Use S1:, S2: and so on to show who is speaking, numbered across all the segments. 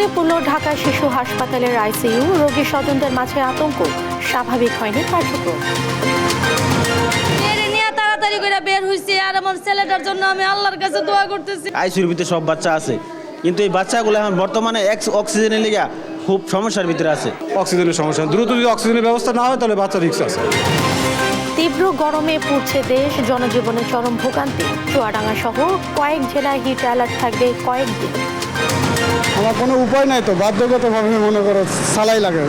S1: আগুনে পুড়ল ঢাকা শিশু হাসপাতালের আইসিইউ। রোগী স্বজনদের মাঝে আতঙ্ক, স্বাভাবিক হয়নি কার্যক্রম।
S2: তাড়াতাড়ি করে বের হইছে আর আমার ছেলেটার জন্য আমি আল্লাহর কাছে দোয়া করতেছি।
S3: আইসিইউর ভিতরে সব বাচ্চা আছে, কিন্তু এই বাচ্চাগুলো এখন বর্তমানে অক্সিজেনের লেগে খুব সমস্যার ভিতরে আছে।
S4: অক্সিজেনের সমস্যা, দ্রুত যদি অক্সিজেনের ব্যবস্থা না হয় তাহলে বাচ্চা রিস্ক আছে।
S1: তীব্র গরমে পুড়ছে দেশ, জনজীবনে চরম ভোগান্তি। চুয়াডাঙ্গা সহ কয়েক জেলায় হিট অ্যালার্ট থাকবে কয়েকদিন।
S5: আমার কোনো উপায় নাই, তো বাধ্যগতভাবে মনে করো সালাই লাগে,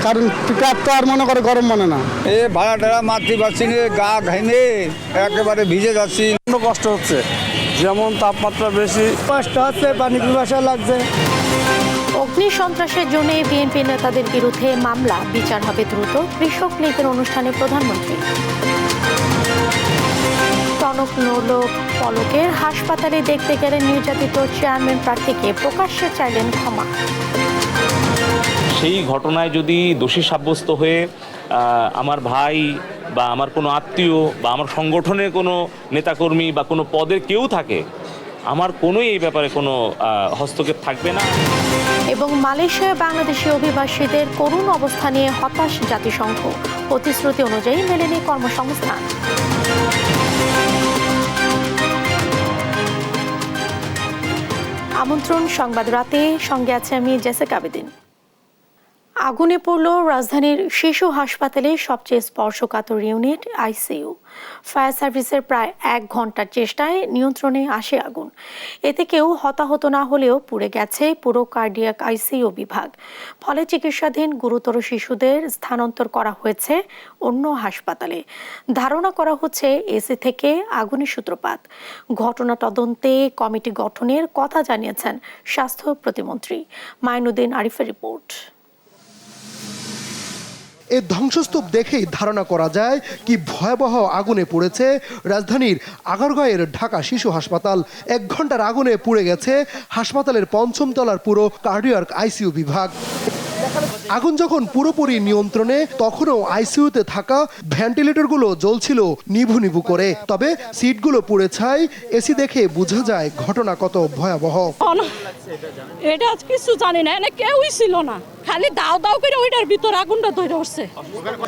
S5: কারণ পিকআপ তো আর মনে করে গরম মানে না।
S6: এ ভাড়া টাড়া মারতে পারছি না, গা ঘাইনে একেবারে ভিজে যাচ্ছি।
S4: কষ্ট হচ্ছে, যেমন তাপমাত্রা বেশি,
S5: কষ্ট হচ্ছে, পানি পিপাসা লাগছে।
S1: অগ্নি সন্ত্রাসের জন্য বিএনপি নেতাদের বিরুদ্ধে মামলা, বিচার হবে দ্রুত। কৃষক লীগের অনুষ্ঠানে প্রধানমন্ত্রী। টনক নড়ল পলকের, হাসপাতালে দেখতে গেলেন নির্যাতিত চেয়ারম্যান প্রার্থীকে, প্রকাশ্যে চাইলেন ক্ষমা।
S7: সেই ঘটনায় যদি দোষী সাব্যস্ত হয়ে আমার ভাই বা আমার কোনো আত্মীয় বা আমার সংগঠনের কোনো নেতাকর্মী বা কোনো পদের কেউ থাকে, আমার কোনোই এই ব্যাপারে কোনো হস্তক্ষেপ থাকবে না।
S1: এবং মালয়েশিয়ায় বাংলাদেশি অভিবাসীদের করুণ অবস্থা নিয়ে হতাশ জাতিসংঘ, প্রতিশ্রুতি অনুযায়ী মেলেনি কর্মসংস্থান। আমন্ত্রণ সংবাদ রাতে, সঙ্গে আছে আমি জেসিকা আবেদিন। আগুনে পড়ল রাজধানীর শিশু হাসপাতালে সবচেয়ে স্পর্শকাতর ইউনিট আইসিইউ। ফায়ার সার্ভিসের প্রায় 1 ঘন্টার চেষ্টায় নিয়ন্ত্রণে আসে আগুন। এতে কেউ হতাহত না হলেও পুড়ে গেছে পুরো কার্ডিয়াক আইসিইউ বিভাগ। ফলে চিকিৎসাধীন গুরুতর শিশুদের স্থানান্তর করা হয়েছে অন্য হাসপাতালে। ধারণা করা হচ্ছে এসি থেকে আগুনের সূত্রপাত। ঘটনা তদন্তে কমিটি গঠনের কথা জানিয়েছেন স্বাস্থ্য প্রতিমন্ত্রী। মাইনুদ্দিন আরিফের রিপোর্ট।
S8: এই ধ্বংসস্তূপ দেখেই ধারণা করা যায় কি ভয়াবহ আগুনে পুড়েছে রাজধানীর আগারগাঁওয়ের ঢাকা শিশু হাসপাতাল। 1 ঘন্টার আগুনে পুড়ে গেছে হাসপাতালের 5ম তলার পুরো কার্ডিয়াক আইসিইউ বিভাগ। আগুন যখন পুরোপুরি নিয়ন্ত্রণে, তখনও আইসিইউতে থাকা ভেন্টিলেটরগুলো জ্বলছিল নিভু নিভু করে। তবে সিটগুলো পুড়ে ছাই। এসি দেখে বোঝা যায় ঘটনা কত ভয়াবহ।
S2: এটা কিছু জানি না, এনে কেউই ছিল না, খালি দাও দাও করে ওইটার ভিতর আগুনটা ধরে উঠছে।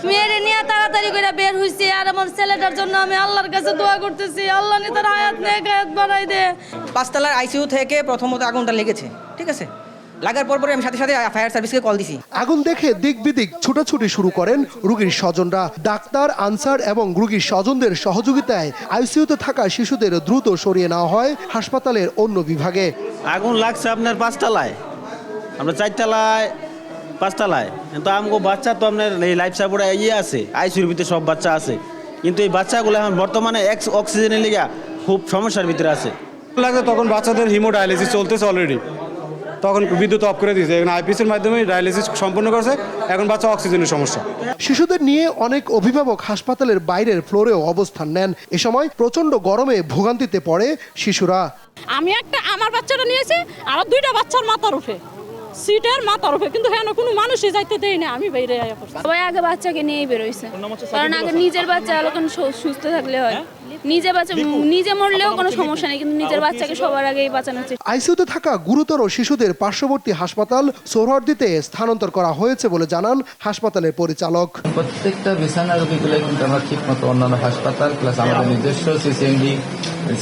S2: মেয়েরে নিয়ে তাড়াতাড়ি করে বের হইছে আর আমার ছেলেটার জন্য আমি আল্লাহর কাছে দোয়া করতেছি, আল্লাহ নি তার হায়াত নেক হায়াত বাড়াই দে।
S9: 5 তলার আইসিইউ থেকে প্রথমত আগুনটা লেগেছে, ঠিক আছে? লাগার পর আমি সাথে সাথে ফায়ার সার্ভিসকে কল দিছি।
S8: আগুন দেখে দিক বিদিক ছুটাছুটি শুরু করেন রোগীর স্বজনরা। ডাক্তার, আনসার এবং রোগীর স্বজনদের সহযোগিতায় আইসিইউতে থাকা শিশুদের দ্রুত সরিয়ে নেওয়া হয় হাসপাতালের অন্য বিভাগে।
S3: আগুন লাগছে আপনার 5 তলায়, আমরা 4 তলায় 5 তলায়, কিন্তু আমাকে বাচ্চা তো আপনার এই লাইফ সাপোর্ট আছে, আইসিইউর ভিতরে সব বাচ্চা আছে, কিন্তু এই বাচ্চাগুলো এখন বর্তমানে অক্সিজেনের লেগে খুব সমস্যার ভিতরে আছে।
S4: লাগছে তখন বাচ্চাদের হিমোডায়ালিসিস চলতেছে অলরেডি, তখন বিদ্যুৎ অফ করে দিয়েছে, এখন আইপিসির মাধ্যমে ডায়ালিসিস সম্পন্ন করছে, এখন বাচ্চা অক্সিজেনের সমস্যা।
S8: শিশুদের নিয়ে অনেক অভিভাবক হাসপাতালের বাইরের ফ্লোরেও অবস্থান নেন। এ সময় প্রচন্ড গরমে ভোগান্তিতে পড়ে শিশুরা।
S2: আমি আমার বাচ্চাটা নিয়েছি, আর 2টা বাচ্চার মাথার উপরে, সিটের মাথার উপরে, কিন্তু হ্যাঁ কোনো মানুষই যাইতে দেয় না। আমি বাইরে আয়া পড়ছি।
S10: সবাই আগে বাচ্চাকে নিয়েই বেরোইছে, কারণ আগে নিজের বাচ্চা যখন সুস্থ থাকলে হয়, নিজে বাচ্চা নিজে মরলেও কোনো সমস্যা নেই, কিন্তু নিজের বাচ্চাকে সবার আগেই বাঁচানো উচিত।
S8: আইসিইউতে থাকা গুরুতর শিশুদের পার্শ্ববর্তী হাসপাতাল সোহরাওয়ার্দীতে স্থানান্তর করা হয়েছে বলে জানান হাসপাতালের পরিচালক।
S11: প্রত্যেকটা বিছানা রোগীগুলো কিন্তু আমরা ঠিক মতো অন্যান্য হাসপাতাল প্লাস আমাদের নিজস্ব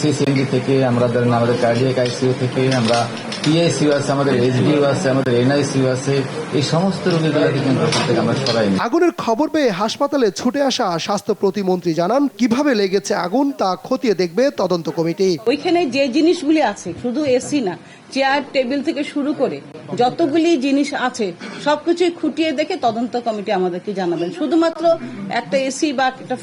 S11: সিসিএমডি থেকে, আমাদের কার্ডিয়াক আইসিইউ থেকে, আমরা পিআইসিইউ আছে, আমাদের এইচডিইউ আছে, আমাদের এনআইসিইউ আছে, এই সমস্ত রোগীগুলোকে কিন্তু আমরা সরাই।
S8: আগুনের খবর পেয়ে হাসপাতালে ছুটে আসা স্বাস্থ্য প্রতিমন্ত্রী জানান কিভাবে লেগেছে আগুন তা খতিয়ে দেখবে তদন্ত কমিটি।
S12: ওইখানে যে জিনিসগুলি আছে, শুধু এসি না, চেয়ার টেবিল থেকে শুরু করে যতগুলি জিনিস আছে সবকিছুই খুঁটিয়ে দেখে তদন্ত কমিটি আমাদেরকে জানাবেন, শুধুমাত্র একটা এসি বা একটা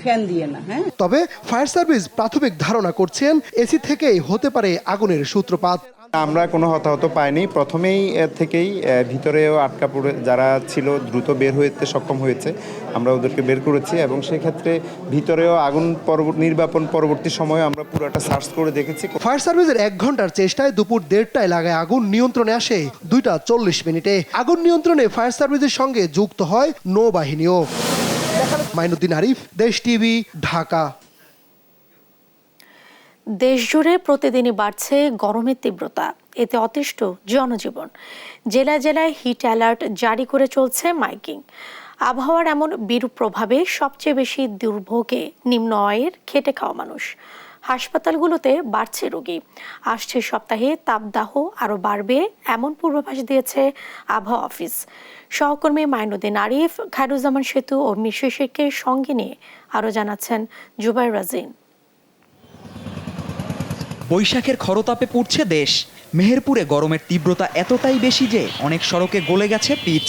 S12: ফ্যান দিয়ে না। হ্যাঁ,
S8: তবে ফায়ার সার্ভিস প্রাথমিক ধারণা করছেন এসি থেকেই হতে পারে আগুনের সূত্রপাত।
S13: আমরা কোনো হতাহত পাইনি। প্রথমেই থেকেই ভিতরেও আটকা পড়ে যারা ছিল দ্রুত বের হতে সক্ষম হয়েছে, আমরা ওদেরকে বের করেছি এবং সেক্ষেত্রে ভিতরেও আগুন নির্বাপন পরবর্তী সময়ে আমরা পুরোটা সার্চ করে দেখেছি।
S8: ফায়ার সার্ভিসের 1 ঘন্টার চেষ্টায় দুপুর 1:30টায় লাগায় আগুন নিয়ন্ত্রণে আসে 2:40 মিনিটে। আগুন নিয়ন্ত্রণে ফায়ার সার্ভিসের সঙ্গে যুক্ত হয় নৌবাহিনীও। মাইনুদ্দিন আরিফ, দেশ টিভি, ঢাকা।
S1: দেশজুড়ে প্রতিদিনই বাড়ছে গরমের তীব্রতা, এতে অতিষ্ঠ জনজীবন। জেলায় জেলায় হিট অ্যালার্ট জারি করে চলছে মাইকিং। আবহাওয়ার এমন বিরূপ প্রভাবে সবচেয়ে বেশি দুর্ভোগে নিম্ন আয়ের খেটে খাওয়া মানুষ। হাসপাতালগুলোতে বাড়ছে রোগী। আসছে সপ্তাহে তাপদাহ আরও বাড়বে এমন পূর্বাভাস দিয়েছে আবহাওয়া অফিস। সহকর্মী মাইনুদ্দিন আরিফ, খায়রুজ্জামান সেতু ও মিশু শেখকে সঙ্গে নিয়ে আরও জানাচ্ছেন জুবাইর রাজিন।
S14: বৈশাখের খরতাপে পুড়ছে দেশ। মেহেরপুরে গরমের তীব্রতা এতটাই বেশি যে অনেক সড়কে গলে গেছে পিচ।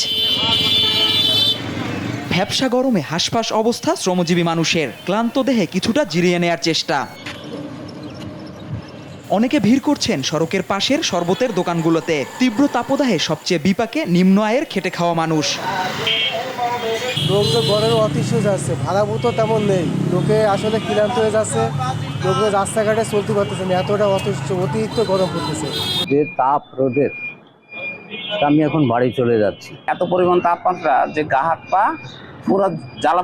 S14: ভ্যাপসা গরমে হাঁসফাঁস অবস্থা শ্রমজীবী মানুষের। ক্লান্ত দেহে কিছুটা জিরিয়ে নেয়ার চেষ্টা। অনেকে ভিড় করছেন সড়কের পাশের শরবতের দোকানগুলোতে। তীব্র তাপদাহে সবচেয়ে বিপাকে নিম্ন আয়ের খেটে খাওয়া মানুষ।
S15: লোক তো গরমে অতিষ্ঠ যাচ্ছে, ভাড়া মতো তেমন নেই, লোকে আসলে ক্লান্ত হয়ে যাচ্ছে, লোক রাস্তাঘাটে চলতে পারতেছে না, এতটা অতিরিক্ত গরম পড়তেছে।
S16: যে তাপ রোদের, আমি এখন বাড়ি চলে যাচ্ছি। এত পরিমাণ তাপমাত্রা যে গা হাত পা পুরো জ্বালা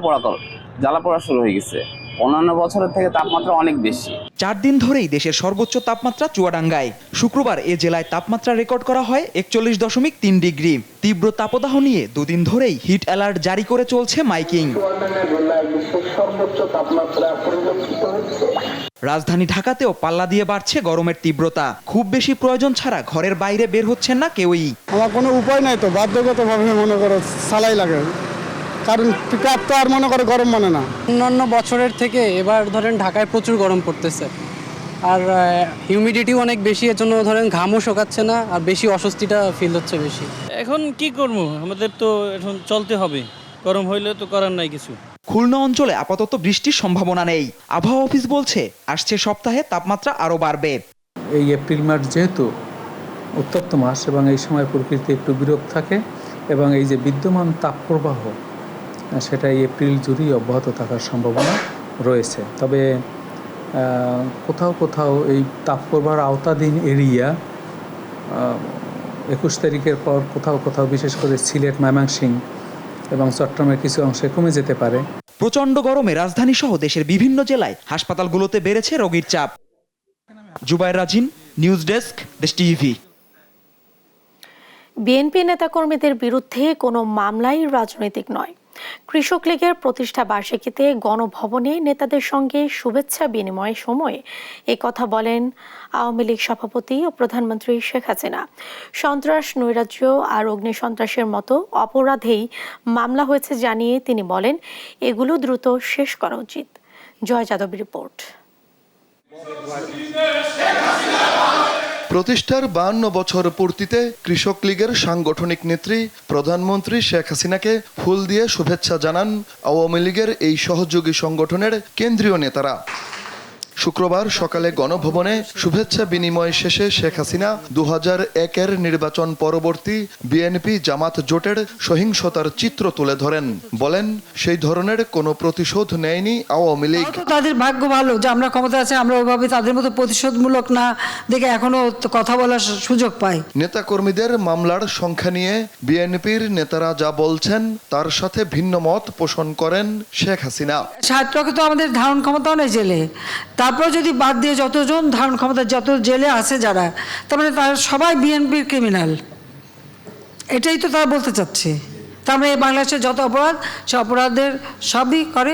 S16: পড়া শুরু হয়ে গেছে। অন্যান্য বছরের থেকে তাপমাত্রা অনেক বেশি।
S14: 4 দিন ধরেই দেশের সর্বোচ্চ তাপমাত্রা চুয়াডাঙ্গায়। শুক্রবার এ জেলায় তাপমাত্রা রেকর্ড করা হয় 41.3 ডিগ্রি। তীব্র তাপদাহ নিয়ে 2 দিন ধরেই হিট অ্যালার্ট জারি করে চলছে মাইকিং। রাজধানী ঢাকাতেও পাল্লা দিয়ে বাড়ছে গরমের তীব্রতা। খুব বেশি প্রয়োজন ছাড়া ঘরের বাইরে বের হচ্ছেন না কেউই।
S5: আমার কোনো উপায় নাই তো, বাধ্যগতভাবে মনে করো সালাই লাগে, কারণ পিকআপ তো আর মনে করে গরম মানে না।
S15: অন্যান্য বছরের থেকে এবার ধরেন ঢাকায় প্রচুর গরম পড়তেছে, আর হিউমিডিটিও অনেক বেশি, এর জন্য ধরেন ঘামও শোকাচ্ছে না, আর বেশি অস্বস্তিটা ফিল হচ্ছে বেশি।
S17: এখন কি করবো, আমাদের তো এখন চলতে হবে, গরম হইলে তো করার নাই কিছু।
S14: খুলনা অঞ্চলে আপাতত বৃষ্টির সম্ভাবনা নেই। আবহাওয়া অফিস বলছে আসছে সপ্তাহে তাপমাত্রা আরও বাড়বে।
S18: এই এপ্রিল মাস যেহেতু উত্তপ্ত মাস এবং এই সময় প্রকৃতি একটু বিরূপ থাকে এবং এই যে বিদ্যমান তাপপ্রবাহ সেটা এপ্রিল জুড়েই অব্যাহত থাকার সম্ভাবনা রয়েছে। তবে কোথাও কোথাও এই তাপপ্রবাহের আওতাধীন এরিয়া 21 তারিখের পর কোথাও কোথাও বিশেষ করে সিলেট, ময়মনসিংহ এবং চট্টগ্রামের কিছু অংশে কমে যেতে পারে।
S14: প্রচণ্ড গরমে রাজধানী সহ দেশের বিভিন্ন জেলায় হাসপাতালগুলোতে বেড়েছে রোগীর চাপ। জুবাইর রাজিন, নিউজ ডেস্ক, দেশ টিভি।
S1: বিএনপি নেতাকর্মীদের বিরুদ্ধে কোনো মামলাই রাজনৈতিক নয়। কৃষক লীগের প্রতিষ্ঠা বার্ষিকীতে গণভবনে নেতাদের সঙ্গে শুভেচ্ছা বিনিময়ের সময় কথা বলেন আওয়ামী লীগ সভাপতি ও প্রধানমন্ত্রী শেখ হাসিনা। সন্ত্রাস, নৈরাজ্য আর অগ্নিসন্ত্রাসের মতো অপরাধেই মামলা হয়েছে জানিয়ে তিনি বলেন, এগুলো দ্রুত শেষ করা উচিত। জয় যাদব রিপোর্ট।
S8: প্রতিষ্ঠার 52 বছর পূর্তিতে কৃষক লীগের সাংগঠনিক নেত্রী প্রধানমন্ত্রী শেখ হাসিনাকে ফুল দিয়ে শুভেচ্ছা জানান আওয়ামী লীগের এই সহযোগী সংগঠনের কেন্দ্রীয় নেতারা। শুক্রবার সকালে গণভবনে শুভেচ্ছা বিনিময় শেষে শেখ হাসিনা 2001-এর নির্বাচন পরবর্তী বিএনপি জামাত জোটের সহিংসতার চিত্র তুলে ধরেন। বলেন, সেই ধরনের কোনো প্রতিশোধ নেয়নি আওয়ামী লীগ।
S19: তাদের ভাগ্য ভালো যে আমরা ক্ষমতা আছে, আমরা ওইভাবে তাদের মতো প্রতিশোধমূলক না দেখে এখনো কথা বলার সুযোগ পাই।
S8: নেতাকর্মীদের মামলার সংখ্যা নিয়ে বিএনপির নেতারা যা বলছেন তার সাথে ভিন্ন মত পোষণ করেন শেখ হাসিনা।
S19: 60 লক্ষ তো আমাদের ধারণ ক্ষমতাও নেই জেলে, তারপর যদি বাদ দিয়ে যতজন ধারণ ক্ষমতা যত জেলে আছে যারা, তার মানে তারা সবাই বিএনপির ক্রিমিনাল, এটাই তো তারা বলতে চাচ্ছে। তার মানে বাংলাদেশের যত অপরাধ সে অপরাধের সবই করে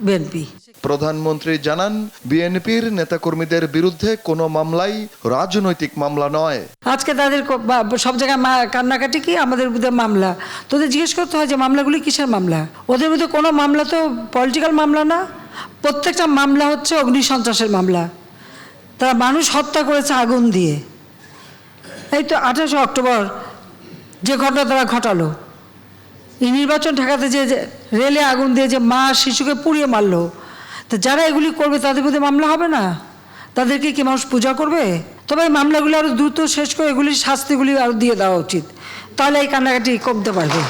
S19: বিএনপি।
S8: প্রধানমন্ত্রী জানান, বিএনপির নেতাকর্মীদের বিরুদ্ধে কোনো মামলাই রাজনৈতিক মামলা নয়।
S19: আজকে তাদের সব জায়গায় কান্নাকাটি কি আমাদের বিরুদ্ধে মামলা, তোদের জিজ্ঞেস করতে হয় যে মামলাগুলি কিসের মামলা। ওদের বিরুদ্ধে কোনো মামলা তো পলিটিক্যাল মামলা না, প্রত্যেকটা মামলা হচ্ছে অগ্নিসন্ত্রাসের মামলা। তারা মানুষ হত্যা করেছে আগুন দিয়ে। এই তো 28 অক্টোবর যে ঘটনা তারা ঘটালো, এই নির্বাচন ঠেকাতে যে রেলে আগুন দিয়ে যে মা শিশুকে পুড়িয়ে মারলো, তো যারা এগুলি করবে তাদের বিরুদ্ধে মামলা হবে না? তাদেরকে কি মানুষ পূজা করবে? তবে এই মামলাগুলি আরও দ্রুত শেষ করে এগুলির শাস্তিগুলি আরও দিয়ে দেওয়া উচিত, তাহলে এই কান্নাকাটি কমতে পারবে।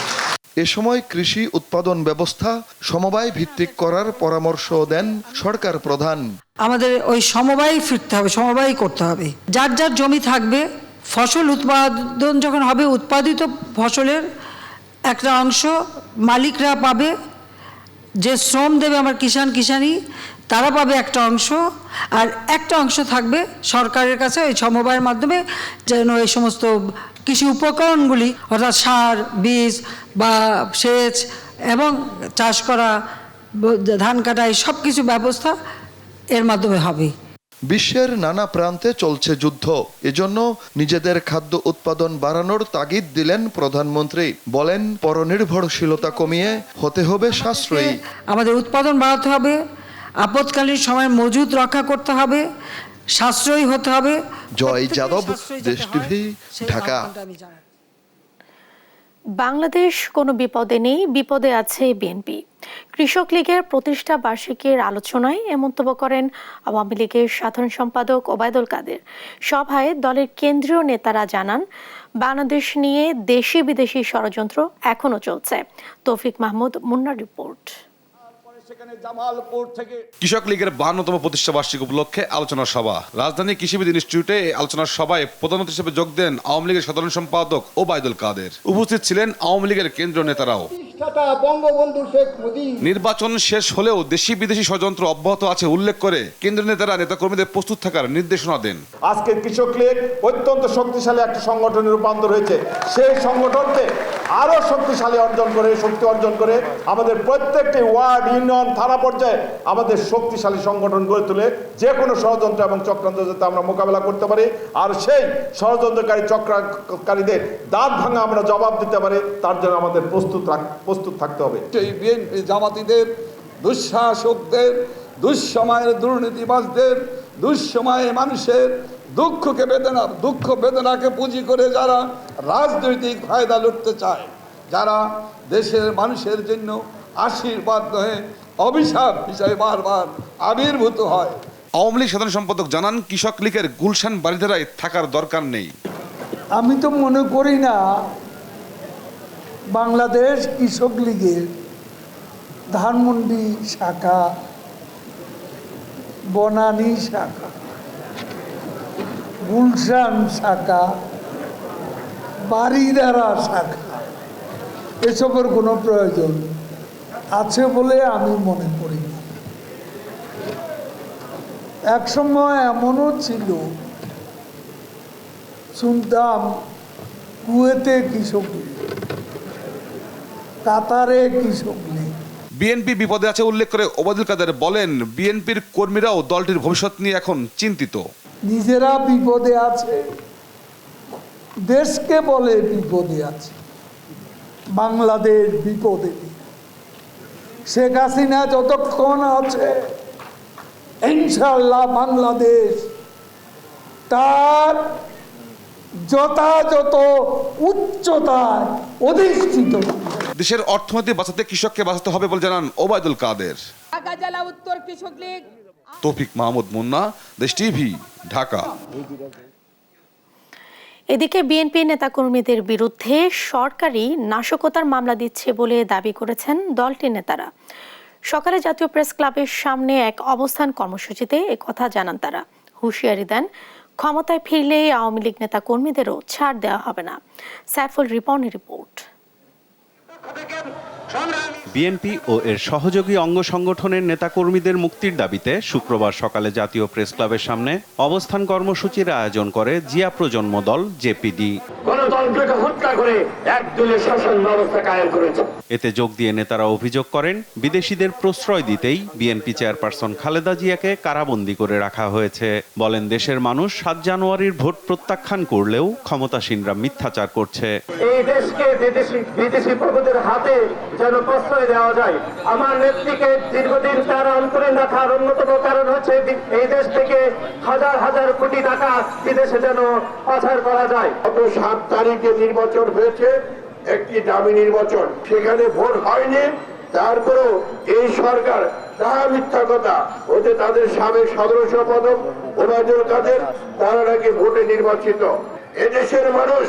S8: এ সময় কৃষি উৎপাদন ব্যবস্থা সমবায় ভিত্তিক করার পরামর্শ দেন সরকার প্রধান।
S19: আমাদের ওই সমবায় ফিরতে হবে, সমবায় করতে হবে। যার যার জমি থাকবে, ফসল উৎপাদন যখন হবে, উৎপাদিত ফসলের একটা অংশ মালিকরা পাবে, যে শ্রম দেবে আমার কিষানি তারা পাবে একটা অংশ, আর একটা অংশ থাকবে সরকারের কাছে ওই সমবায়ের মাধ্যমে, যেন এই সমস্ত কৃষি উপকরণগুলি অর্থাৎ সার, বীজ বা সেচ এবং চাষ করা, ধান কাটা, এই সব কিছু ব্যবস্থা এর মাধ্যমে হবে।
S8: বিশ্বের নানা প্রান্তে চলছে যুদ্ধ, এজন্য নিজেদের খাদ্য উৎপাদন বাড়ানোর তাগিদ দিলেন প্রধানমন্ত্রী। বলেন, পরনির্ভরশীলতা কমিয়ে হতে হবে সাশ্রয়ী।
S19: আমাদের উৎপাদন বাড়াতে হবে, আপৎকালীন সময় মজুদ রক্ষা করতে হবে, সাশ্রয়ী হতে হবে।
S8: জয় যাদব, দেশ টিভি, ঢাকা।
S1: বাংলাদেশ কোনো বিপদে নেই, বিপদে আছে বিএনপি। কৃষক লীগের প্রতিষ্ঠা বার্ষিকীর আলোচনায় এ মন্তব্য করেন আওয়ামী লীগের সাধারণ সম্পাদক ওবায়দুল কাদের। সভায় দলের কেন্দ্রীয় নেতারা জানান, বাংলাদেশ নিয়ে দেশি বিদেশি ষড়যন্ত্র এখনো চলছে। তৌফিক মাহমুদ, মুন্নার রিপোর্ট।
S20: কৃষক লীগের 52তম প্রতিষ্ঠা বার্ষিকী উপলক্ষে আলোচনা সভা। রাজধানী কৃষিবিদ ইনস্টিটিউটে এই আলোচনার সভায় প্রধান অতিথি হিসেবে যোগ দেন আওয়ামী লীগের সাধারণ সম্পাদক ওবায়দুল কাদের। উপস্থিত ছিলেন আওয়ামী লীগের কেন্দ্রীয় নেতারাও। নির্বাচন শেষ হলেও দেশি বিদেশি ষড়যন্ত্র অব্যাহত আছে উল্লেখ করে কেন্দ্রীয় নেতারা নেতাকর্মীদের প্রস্তুত থাকার নির্দেশনা দেন।
S21: আজকে কৃষক লীগ অত্যন্ত শক্তিশালী একটা সংগঠনে রূপান্তর হয়েছে। সেই সংগঠনকে আরো শক্তিশালী শক্তি অর্জন করে আমাদের প্রত্যেকটি ওয়ার্ড, ইউনিয়ন, থানা পর্যায়ে আমাদের শক্তিশালী সংগঠন গড়ে তুলে যে কোনো ষড়যন্ত্র এবং চক্রান্ত যাতে আমরা মোকাবেলা করতে পারি, আর সেই ষড়যন্ত্রকারী চক্রকারীদের দাঁত ভাঙা আমরা জবাব দিতে পারি, তার জন্য আমাদের প্রস্তুত থাকতে হবে।
S6: এই বিএনপি জামাতিদের, দুঃশাসকদের, দুঃসময়ের দুর্নীতিবাজদের, দুঃসময়ে মানুষের দুঃখ বেদনাকে পুঁজি করে যারা রাজনৈতিক ফায়দা লুটতে চায়, যারা দেশের মানুষের জন্য আশীর্বাদ নয় অভিশাপ হিসাবে বারবার আবির্ভূত হয়।
S20: আওয়ামী লীগ সাধারণ সম্পাদক জানান, কৃষক লীগের গুলশান বাড়িধারায় থাকার দরকার নেই।
S22: আমি তো মনে করি না বাংলাদেশ কৃষক লীগের ধানমন্ডি শাখা, বনানী শাখা, গুলশান শাখা, বাড়িধারা শাখা এসবের কোনো প্রয়োজন আছে বলে আমি মনে করি না। একসময় এমনও ছিল, শুনতাম কুয়েতে কৃষক লীগ, কাতারে কৃষক লীগ।
S20: বিএনপি বিপদে আছে উল্লেখ করে ওবায়দুল কাদের বলেন, বিএনপির কর্মীরাও দলটির ভবিষ্যৎ নিয়ে এখন চিন্তিত।
S22: নিজেরা বিপদে আছে, দেশকে বলে বিপদে আছে, বাংলাদেশ বিপদে। শেখ হাসিনা যতক্ষণ আছে ইনশাআল্লাহ বাংলাদেশ তার যথাযথ উচ্চতায় অধিষ্ঠিত।
S20: দেশের অর্থনীতি বাঁচাতে কৃষককে বাঁচাতে হবে বলে জানান ওবায়দুল কাদের।
S23: ঢাকা জেলা উত্তর কৃষক লীগ।
S20: তৌফিক মাহমুদ, মুন্না, দেশ টিভি, ঢাকা।
S1: এদিকে বিএনপি নেতাকর্মীদের বিরুদ্ধে সরকারি নাশকতার মামলা দিচ্ছে বলে দাবি করেছেন দলটির নেতারা। সকালে জাতীয় প্রেস ক্লাবের সামনে এক অবস্থান কর্মসূচিতে একথা জানান তারা। হুঁশিয়ারি দেন, ক্ষমতায় ফিরলে আওয়ামী লীগ নেতা কর্মীদেরও ছাড় দেওয়া হবে না। সাইফুল রিপনের রিপোর্ট।
S24: বিএনপি ও এর সহযোগী অঙ্গ সংগঠনের নেতাকর্মীদের মুক্তির দাবিতে শুক্রবার সকালে জাতীয় প্রেস ক্লাবের সামনে অবস্থান কর্মসূচির আয়োজন করে জিয়া প্রজন্ম দল জেপিডি।
S25: গণতন্ত্রকে হত্যা করে একদলীয় শাসন ব্যবস্থা কায়েম করেছে।
S24: এতে যোগ দিয়ে নেতারা অভিযোগ করেন, বিদেশিদের প্রশ্রয় দিতেই বিএনপি চেয়ারপারসন খালেদা জিয়াকে কারাবন্দী করে রাখা হয়েছে। বলেন, দেশের মানুষ 7 জানুয়ারির ভোট প্রত্যাখ্যান করলেও ক্ষমতাসীনরা মিথ্যাচার করছে।
S25: এই দেশকে বিদেশি প্রভুদের হাতে যেন প্রশ্রয় দেওয়া যায়। আমার নেত্রীকে দীর্ঘদিন তার অন্তরীণ রাখার অন্যতম কারণ হচ্ছে এই দেশ থেকে হাজার হাজার কোটি টাকা বিদেশে যেন পাচার করা যায়। গত 7 তারিখে নির্বাচন হয়েছে, একটি দামি নির্বাচন, সেখানে ভোট হয়নি। তারপরেও এই সরকার তাহা মিথ্যা কথা, ওতে তাদের সাবেক সাধারণ সম্পাদক ওবায়দুল কাদের, তারা নাকি ভোটে নির্বাচিত। এদেশের মানুষ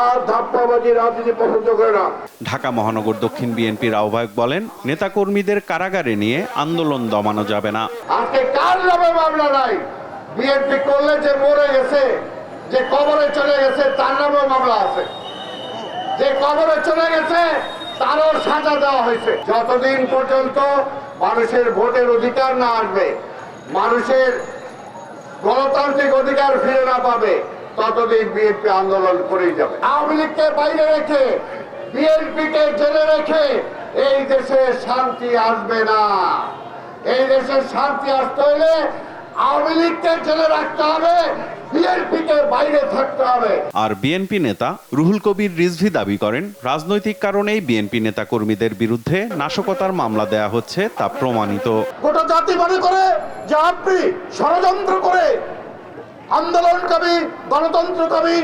S25: আর ধাপ্পাবাজি রাজনীতি পছন্দ করে না।
S24: ঢাকা মহানগর দক্ষিণ বিএনপির আহ্বায়ক বলেন, নেতাকর্মীদের কারাগারে নিয়ে আন্দোলন দমানো যাবে না।
S25: আজকে কার নামে মামলা নাই? বিএনপি করলে যে মরে গেছে, যে কবরে চলে গেছে, তার নামেও মামলা আছে। যে কবরে চলে গেছে তারও সাজা দেওয়া হয়েছে। যতদিন পর্যন্ত মানুষের ভোটের অধিকার না আসবে, মানুষের গণতান্ত্রিক অধিকার ফিরে না পাবে, ততদিন বিএনপি আন্দোলন করেই যাবে। আওয়ামী লীগকে বাইরে রেখে, বিএনপিকে জেলে রেখে এই দেশে শান্তি আসবে না। এই দেশে শান্তি আসতে হলে আওয়ামী লীগকে জেলে রাখতে হবে, বিএনপিকে বাইরে থাকতে হবে।
S24: আর বিএনপি নেতা রুহুল কবির রিজভী দাবি করেন, রাজনৈতিক কারণেই বিএনপি নেতা কর্মীদের বিরুদ্ধে নাশকতার মামলা দেয়া হচ্ছে তা প্রমাণিত।
S21: গোটা জাতি মনে করে যে আপনি ষড়যন্ত্র করে আন্দোলনকামী, গণতন্ত্রকামী,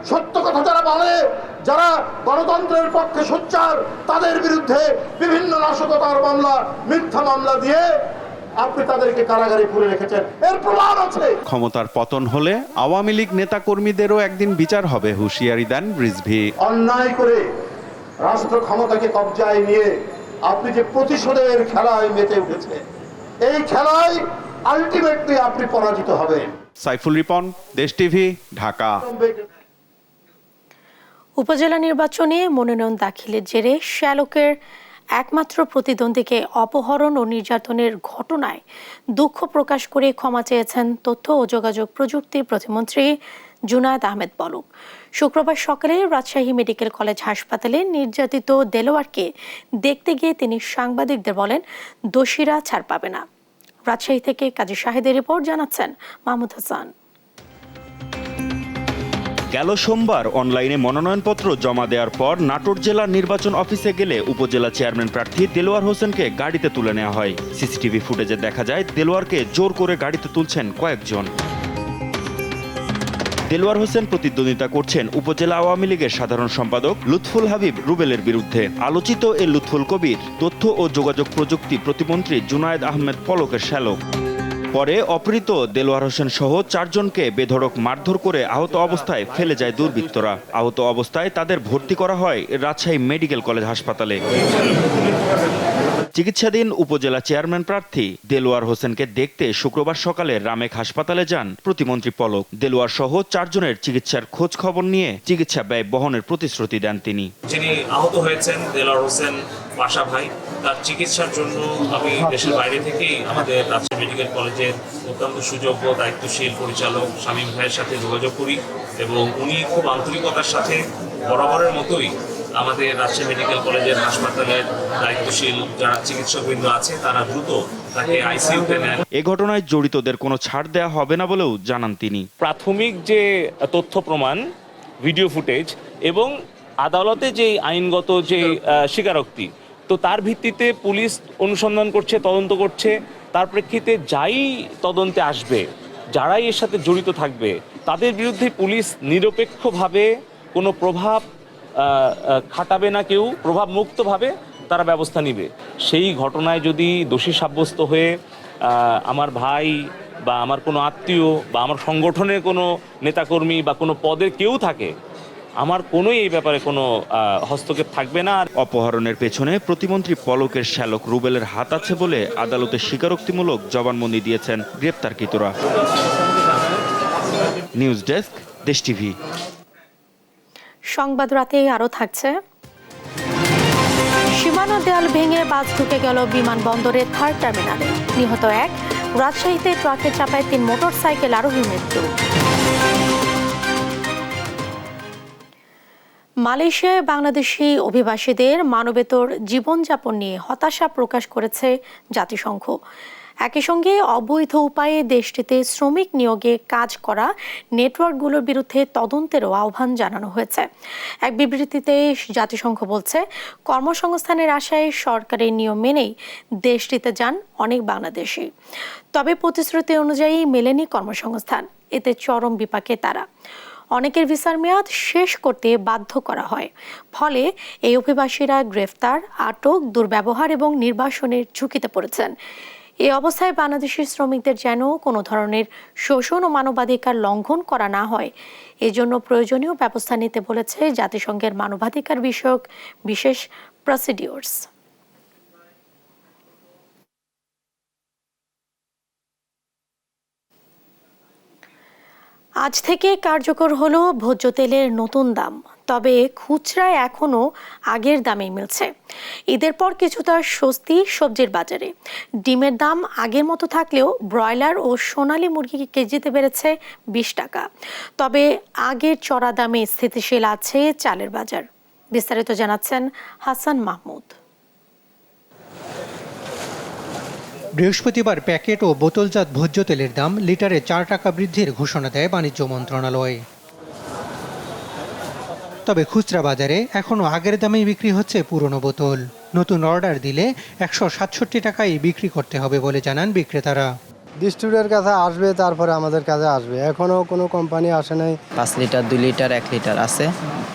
S21: সত্য কথা যারা বলে, যারা গণতন্ত্রের পক্ষে সোচ্চার, তাদের বিরুদ্ধে বিভিন্ন নাশকতার মামলা, মিথ্যা মামলা দিয়ে আপনি তাদেরকে কারাগারে পুরে রেখেছেন। এর প্রমাণ আছে।
S24: ক্ষমতার পতন হলে আওয়ামী লীগ নেতা কর্মীদেরও একদিন বিচার হবে, হুঁশিয়ারি দেন রিজভী।
S21: অন্যায় করে রাষ্ট্র ক্ষমতাকে কবজায় নিয়ে আপনি যে প্রতিশোধের খেলায় মেতে উঠেছে, এই খেলায় আলটিমেটলি আপনি পরাজিত হবেন।
S24: সাইফুল রিপন, দেশ টিভি, ঢাকা।
S1: উপজেলা নির্বাচনে মনোনয়ন দাখিলের জেরে শ্যালকের একমাত্র প্রতিদ্বন্দ্বীকে অপহরণ ও নির্যাতনের ঘটনায় দুঃখ প্রকাশ করে ক্ষমা চেয়েছেন তথ্য ও যোগাযোগ প্রযুক্তি প্রতিমন্ত্রী জুনায়েদ আহমেদ পলক। শুক্রবার সকালে রাজশাহী মেডিকেল কলেজ হাসপাতালে নির্যাতিত দেলোয়ারকে দেখতে গিয়ে তিনি সাংবাদিকদের বলেন, দোষীরা ছাড় পাবে না। রাজশাহী থেকে কাজী শাহেদের রিপোর্ট, জানাচ্ছেন মাহমুদ হাসান।
S2: গেল সোমবার অনলাইনে মনোনয়নপত্র জমা দেওয়ার পর নাটোর জেলার নির্বাচন অফিসে গেলে উপজেলা চেয়ারম্যান প্রার্থী দেলোয়ার হোসেনকে গাড়িতে তুলে নেওয়া হয়। সিসিটিভি ফুটেজে দেখা যায় দেলোয়ারকে জোর করে গাড়িতে তুলছেন কয়েকজন। দেলোয়ার হোসেন প্রতিদ্বন্দ্বিতা করছেন উপজেলা আওয়ামী লীগের সাধারণ সম্পাদক লুৎফুল হাবিব রুবেলের বিরুদ্ধে। আলোচিত এ লুৎফুল কবির তথ্য ও যোগাযোগ প্রযুক্তি প্রতিমন্ত্রী জুনায়েদ আহমেদ পলকের শ্যালক। পরে অপহৃত দেলোয়ার হোসেন সহ 4 জনকে বেধড়ক মারধর করে আহত অবস্থায় ফেলে যায় দুর্বৃত্তরা। আহত অবস্থায় তাদের ভর্তি করা হয় রাজশাহী মেডিকেল কলেজ হাসপাতালে। চিকিৎসাধীন উপজেলা চেয়ারম্যান প্রার্থী দেলোয়ার হোসেনকে দেখতে শুক্রবার সকালে রামেক হাসপাতালে যান প্রতিমন্ত্রী পলক। দেলোয়ার সহ 4 জনের চিকিৎসার খোঁজ খবর নিয়ে চিকিৎসা ব্যয় বহনের প্রতিশ্রুতি দেন তিনি।
S3: যিনি আহত হয়েছেন দেলোয়ার হোসেন পাশা ভাই, তার চিকিৎসার জন্য আমি দেশের বাইরে থেকেই আমাদের রাজশাহী মেডিকেল কলেজের অত্যন্ত সুযোগ্য দায়িত্বশীল পরিচালক শামীম ভাইয়ের সাথে যোগাযোগ করি এবং উনি খুব আন্তরিকতার সাথে বরাবরের মতোই আমাদের রাজশাহী মেডিকেল কলেজের হাসপাতালের দায়িত্বশীল যারা চিকিৎসকবৃন্দ আছে তারা দ্রুত তাকে আইসিইউতে নেন।
S2: এ ঘটনায় জড়িতদের কোনো ছাড় দেওয়া হবে না বলেও জানান তিনি।
S3: প্রাথমিক যে তথ্য প্রমাণ, ভিডিও ফুটেজ এবং আদালতে যে আইনগত যে স্বীকারোক্তি, তো তার ভিত্তিতে পুলিশ অনুসন্ধান করছে, তদন্ত করছে। তার প্রেক্ষিতে যাই তদন্তে আসবে, যারাই এর সাথে জড়িত থাকবে, তাদের বিরুদ্ধে পুলিশ নিরপেক্ষভাবে কোনো প্রভাব খাটাবে না, কেউ প্রভাব মুক্তভাবে তারা ব্যবস্থা নেবে। সেই ঘটনায় যদি দোষী সাব্যস্ত হয়ে আমার ভাই বা আমার কোনো আত্মীয় বা আমার সংগঠনের কোনো নেতাকর্মী বা কোনো পদের কেউ থাকে, আমার কোনোই এই ব্যাপারে কোনো হস্তক্ষেপ থাকবে না।
S2: অপহরণের পেছনে প্রতিমন্ত্রী পলকের শ্যালক রুবেলের হাত আছে বলে আদালতে স্বীকারোক্তিমূলক জবানবন্দি দিয়েছেন গ্রেপ্তারকৃতরা। নিউজ ডেস্ক, দেশ টিভি।
S1: সংবাদ রাতে আরো থাকছে, সীমানা দেয়াল ভেঙে বাস ঢুকে গেল বিমানবন্দরের 3rd টার্মিনালে, নিহত 1। রাজশাহীতে ট্রাকের চাপায় 3 মোটরসাইকেল আরোহীর মৃত্যু। মালয়েশিয়ায় বাংলাদেশি অভিবাসীদের মানবেতর জীবনযাপন নিয়ে হতাশা প্রকাশ করেছে জাতিসংঘ। একই সঙ্গে অবৈধ উপায়ে দেশটিতে শ্রমিক নিয়োগে কাজ করা নেটওয়ার্কগুলোর বিরুদ্ধে তদন্তেরও আহ্বান জানানো হয়েছে। এক বিবৃতিতে জাতিসংঘ বলছে, কর্মসংস্থানের আশায় সরকারের নিয়ম মেনেই দেশটিতে যান অনেক বাংলাদেশি, তবে প্রতিশ্রুতি অনুযায়ী মেলেনি কর্মসংস্থান। এতে চরম বিপাকে তারা। অনেকের ভিসার মেয়াদ শেষ করতে বাধ্য করা হয়। ফলে এই অভিবাসীরা গ্রেফতার, আটক, দুর্ব্যবহার এবং নির্বাসনের ঝুঁকিতে পড়েছেন। এই অবস্থায় বাংলাদেশি শ্রমিকদের যেন কোনো ধরনের শোষণ ও মানবাধিকার লঙ্ঘন করা না হয়, এজন্য প্রয়োজনীয় ব্যবস্থা নিতে বলেছে জাতিসংঘের মানবাধিকার বিষয়ক বিশেষ প্রসিডিওর্স। আজ থেকে কার্যকর হলো ভোজ্য তেলের নতুন দাম, তবে খুচরায় এখনও আগের দামেই মিলছে। ঈদের পর কিছুটা স্বস্তি সবজির বাজারে। ডিমের দাম আগের মতো থাকলেও ব্রয়লার ও সোনালী মুরগি কেজিতে বেড়েছে 20 টাকা। তবে আগের চড়া দামে স্থিতিশীল আছে চালের বাজার। বিস্তারিত জানাচ্ছেন হাসান মাহমুদ।
S4: বৃহস্পতিবার প্যাকেট ও বোতলজাত ভোজ্য তেলের দাম লিটারে 4 টাকা বৃদ্ধির ঘোষণা দেয় বাণিজ্য মন্ত্রণালয়। তবে খুচরা বাজারে এখনও আগের দামেই বিক্রি হচ্ছে পুরনো বোতল। নতুন অর্ডার দিলে 167 টাকায় বিক্রি করতে হবে বলে জানান বিক্রেতারা।
S15: ডিস্ট্রিবিউটরের কাছে আসবে, তারপরে আমাদের কাছে আসবে। এখনও কোনো কোম্পানি আসে নাই।
S7: 5 লিটার 2 লিটার 1 লিটার আছে,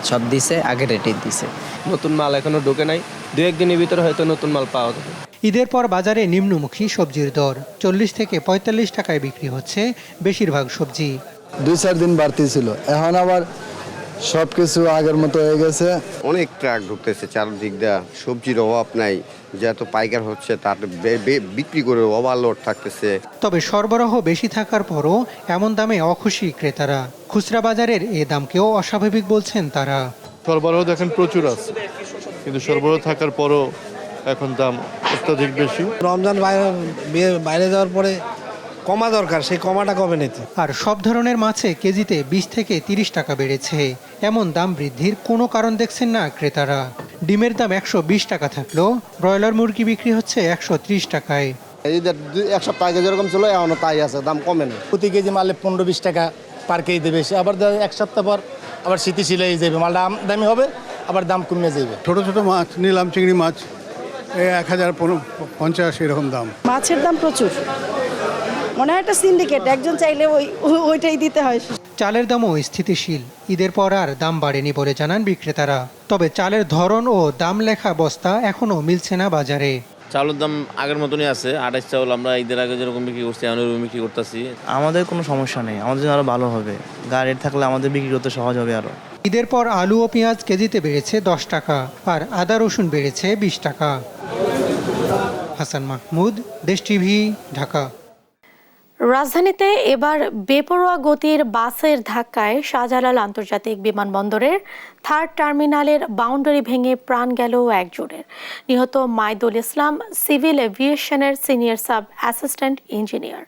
S7: সব দিছে আগের রেটেই দিছে।
S9: নতুন মাল এখনো ঢোকে নাই, 2-1 দিনের ভিতরে হয়তো নতুন মাল পাওয়া যাবে।
S4: ঈদের পর বাজারে নিম্নমুখী সবজির দর 40 থেকে 45 টাকায় বিক্রি হচ্ছে বেশিরভাগ সবজি।
S10: 2-4 দিন বাড়তি ছিল, এখন আবার সবকিছু আগের মতো হয়ে গেছে।
S11: অনেক ট্রাক ঢুকতেছে চারদিক দিয়ে, সবজির অভাব নাই, যত পাইকার হচ্ছে তার বিক্রি করে ওভারলোড থাকতেছে।
S4: তবে সরবরাহ বেশি থাকার পরও এমন দামে অখুশি ক্রেতারা। খুচরা বাজারের এ দামকেও অস্বাভাবিক বলছেন তারা।
S26: সরবরাহ দেখেন প্রচুর আছে, কিন্তু সরবরাহ থাকার পরও এখন দাম অত্যাধিক বেশি।
S15: রমজান বাইরে যাওয়ার পরে কমা দরকার, সেই কমাটা কবে নিতে।
S4: আর সব ধরনের মাছে কেজিতে 20 থেকে 30 টাকা বেড়েছে। এমন দাম বৃদ্ধির কোনো কারণ দেখছেন না ক্রেতারা। ডিমের দাম 120 টাকা থাকলেও ব্রয়লার মুরগি বিক্রি হচ্ছে 130 টাকায়।
S10: এই যে 1 সপ্তাহ আগে যেরকম ছিল এখনো তাই আছে, দাম কমে না।
S15: প্রতি কেজি মালে 15-20 টাকা পার কেজি দেবে, আবার 1 সপ্তাহ পর আবার স্থিতিশীল হয়ে যাবে, মালটা দামি হবে, আবার দাম কমে যাবে।
S5: ছোট ছোট মাছ নিলাম, চিংড়ি মাছ 1050 এরকম দাম।
S27: মাছের দাম প্রচুর, মনে হয় একটা সিন্ডিকেট, একজন চাইলে ওইটাই দিতে হয়।
S4: চালের দামও স্থিতিশীল। ঈদের পর আর দাম বাড়েনি বলে জানান বিক্রেতারা। তবে চালের ধরন ও দাম লেখা বস্তা এখনো মিলছে না বাজারে।
S28: চাউলের দাম আগের মতনই আছে। 28 চাউল আমরা ঈদের আগে যেরকম বিক্রি করছি এখন ওরকম বিক্রি করতেছি।
S29: আমাদের কোনো সমস্যা নেই, আমাদের জন্য আরো ভালো হবে। গাড়ি থাকলে আমাদের বিক্রি করতে সহজ হবে আরো।
S4: ঈদের পর আলু ও পেঁয়াজ কেজিতে বেড়েছে 10 টাকা, আর আদা রসুন বেড়েছে 20 টাকা। হাসান মাহমুদ, দেশ টিভি, ঢাকা।
S1: রাজধানীতে এবার বেপরোয়া গতির বাসের ধাক্কায় শাহজালাল আন্তর্জাতিক বিমানবন্দরের 3rd টার্মিনালের বাউন্ডারি ভেঙে প্রাণ গেল একজনের। নিহত মাইদুল ইসলাম সিভিল এভিয়েশনের সিনিয়র সাব অ্যাসিস্ট্যান্ট ইঞ্জিনিয়ার।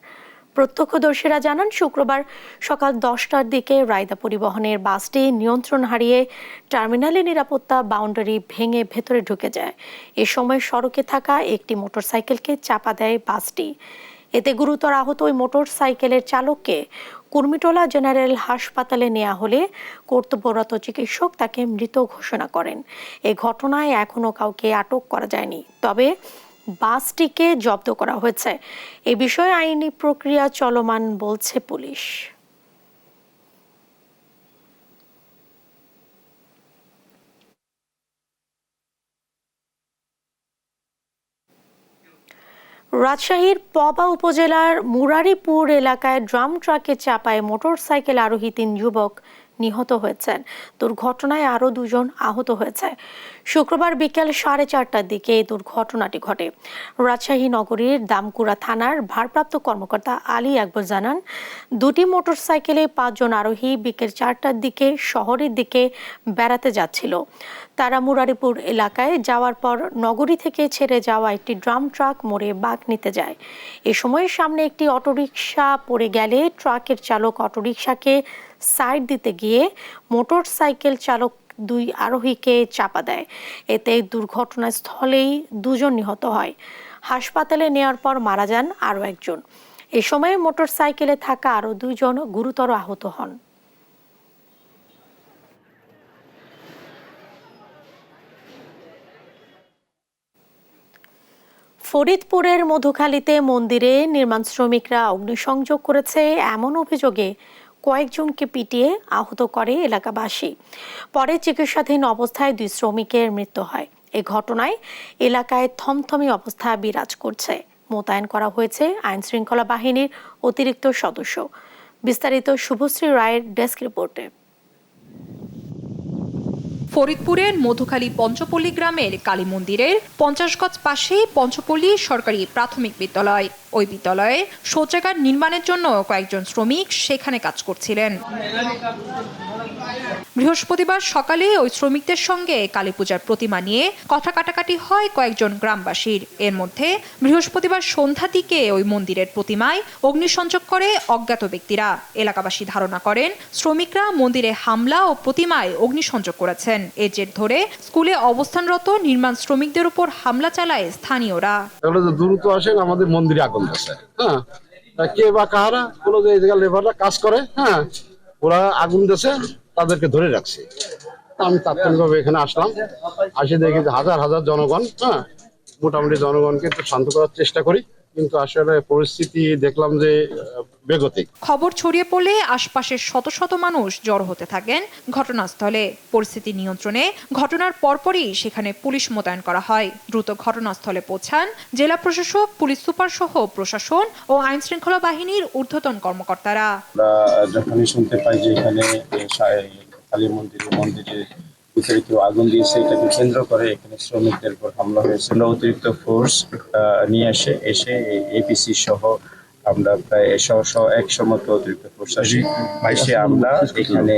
S1: প্রত্যক্ষদর্শীরা জানান শুক্রবার সকাল 10টার দিকে রায়দা পরিবহনের বাসটি নিয়ন্ত্রণ হারিয়ে টার্মিনালের নিরাপত্তা বাউন্ডারি ভেঙে ভেতরে ঢুকে যায়। এ সময় সড়কে থাকা একটি মোটরসাইকেলকে চাপা দেয় বাসটি। এতে গুরুতর আহত ওই মোটরসাইকেলের চালককে কুর্মিটোলা জেনারেল হাসপাতালে নেওয়া হলে কর্তব্যরত চিকিৎসক তাকে মৃত ঘোষণা করেন। এ ঘটনায় এখনও কাউকে আটক করা যায়নি, তবে বাসটিকে জব্দ করা হয়েছে। এ বিষয়ে আইনি প্রক্রিয়া চলমান বলছে পুলিশ। রাজশাহীর পবা উপজেলার মুরারিপুর এলাকায় ড্রাম ট্রাকে চাপায় মোটরসাইকেল আরোহী 3 যুবক নিহত হয়েছেন। দুর্ঘটনায় আরও 2 জন আহত হয়েছে। শুক্রবার বিকেল 4:30টার দিকে এই দুর্ঘটনাটি ঘটে। রাজশাহী নগরীর দামকুড়া থানার ভারপ্রাপ্ত কর্মকর্তা আলী আকবর জানান, 2টি মোটরসাইকেলে 5 জন আরোহী বিকেল 4টার দিকে শহরের দিকে বেড়াতে যাচ্ছিল। তারা মুরারিপুর এলাকায় যাওয়ার পর নগরী থেকে ছেড়ে যাওয়া একটি ড্রাম ট্রাক মোড়ে বাঁক নিতে যায়। এ সময় সামনে একটি অটোরিকশা পড়ে গেলে ট্রাকের চালক অটোরিকশাকে সাইড দিতে গিয়ে মোটরসাইকেল চালক 2 আরোহীকে চাপা দেয়। এতে দুর্ঘটনাস্থলেই 2 জন নিহত হয়। হাসপাতালে নেওয়ার পর মারা যান আরও একজন। এ সময় মোটরসাইকেলে থাকা আরও 2 জন গুরুতর আহত হন। ফরিদপুরের মধুখালীতে মন্দিরে নির্মাণ শ্রমিকরা অগ্নিসংযোগ করেছে এমন অভিযোগে কয়েকজনকে পিটিয়ে আহত করে এলাকাবাসী। পরে চিকিৎসাধীন অবস্থায় 2 শ্রমিকের মৃত্যু হয়। এ ঘটনায় এলাকায় থমথমে অবস্থা বিরাজ করছে। মোতায়েন করা হয়েছে আইন শৃঙ্খলা বাহিনীর অতিরিক্ত সদস্য। বিস্তারিত শুভশ্রী রায়ের ডেস্ক রিপোর্টে।
S6: ফরিদপুরের মধুখালী পঞ্চপল্লী গ্রামের কালী মন্দিরের 50 গজ পাশে পঞ্চপল্লী সরকারি প্রাথমিক বিদ্যালয়। ওই বিদ্যালয়ে শৌচাগার নির্মাণের জন্য কয়েকজন শ্রমিক সেখানে কাজ করছিলেন। বৃহস্পতিবার সকালে ওই শ্রমিকদের সঙ্গে কালী পূজার প্রতিমা নিয়ে কথা কাটাকাটি হয় কয়েকজন গ্রামবাসীর। এর মধ্যে বৃহস্পতিবার সন্ধ্যা দিকে ওই মন্দিরের প্রতিমায় অগ্নিসংযোগ করে অজ্ঞাত ব্যক্তিরা। এলাকাবাসী ধারণা করেন শ্রমিকরা মন্দিরে হামলা ও প্রতিমায় অগ্নিসংযোগ করেছেন। এর জের ধরে স্কুলে অবস্থানরত নির্মাণ শ্রমিকদের উপর হামলা চালায় স্থানীয়রা।
S8: দ্রুত আসেন, আমাদের মন্দিরে আগুন দিচ্ছে। হ্যাঁ, কে বা কাহারা কোনো যে লেবাররা কাজ করে, হ্যাঁ ওরা আগুন দিচ্ছে, তাদেরকে ধরে রাখছে। আমি তাৎক্ষণিকভাবে এখানে আসলাম, আসে দেখি যে হাজার হাজার জনগণ, হ্যাঁ মোটামুটি জনগণকে একটু শান্ত করার চেষ্টা করি, কিন্তু আসলে পরিস্থিতি দেখলাম যে বেগতিক।
S6: খবর ছড়িয়ে পড়লে আশপাশের শত শত মানুষ জড়ো হতে থাকেন ঘটনাস্থলে। পরিস্থিতি নিয়ন্ত্রণে ঘটনার পরপরই সেখানে পুলিশ মোতায়েন করা হয়। দ্রুত ঘটনাস্থলে পৌঁছান জেলা প্রশাসক, পুলিশ সুপার সহ প্রশাসন ও আইন শৃঙ্খলা বাহিনীর ঊর্ধ্বতন কর্মকর্তারা।
S12: যখনই শুনতে পাই যে এখানে কালী মন্দিরে বিতাড়িত আগুন দিয়েছে, এটাকে কেন্দ্র করে এখানে শ্রমিকদের উপর হামলা হয়েছে। অতিরিক্ত ফোর্স নিয়ে এসে এপিসি সহ আমরা প্রায় 100 মতো অতিরিক্ত ফোর্স আসি। আমরা এখানে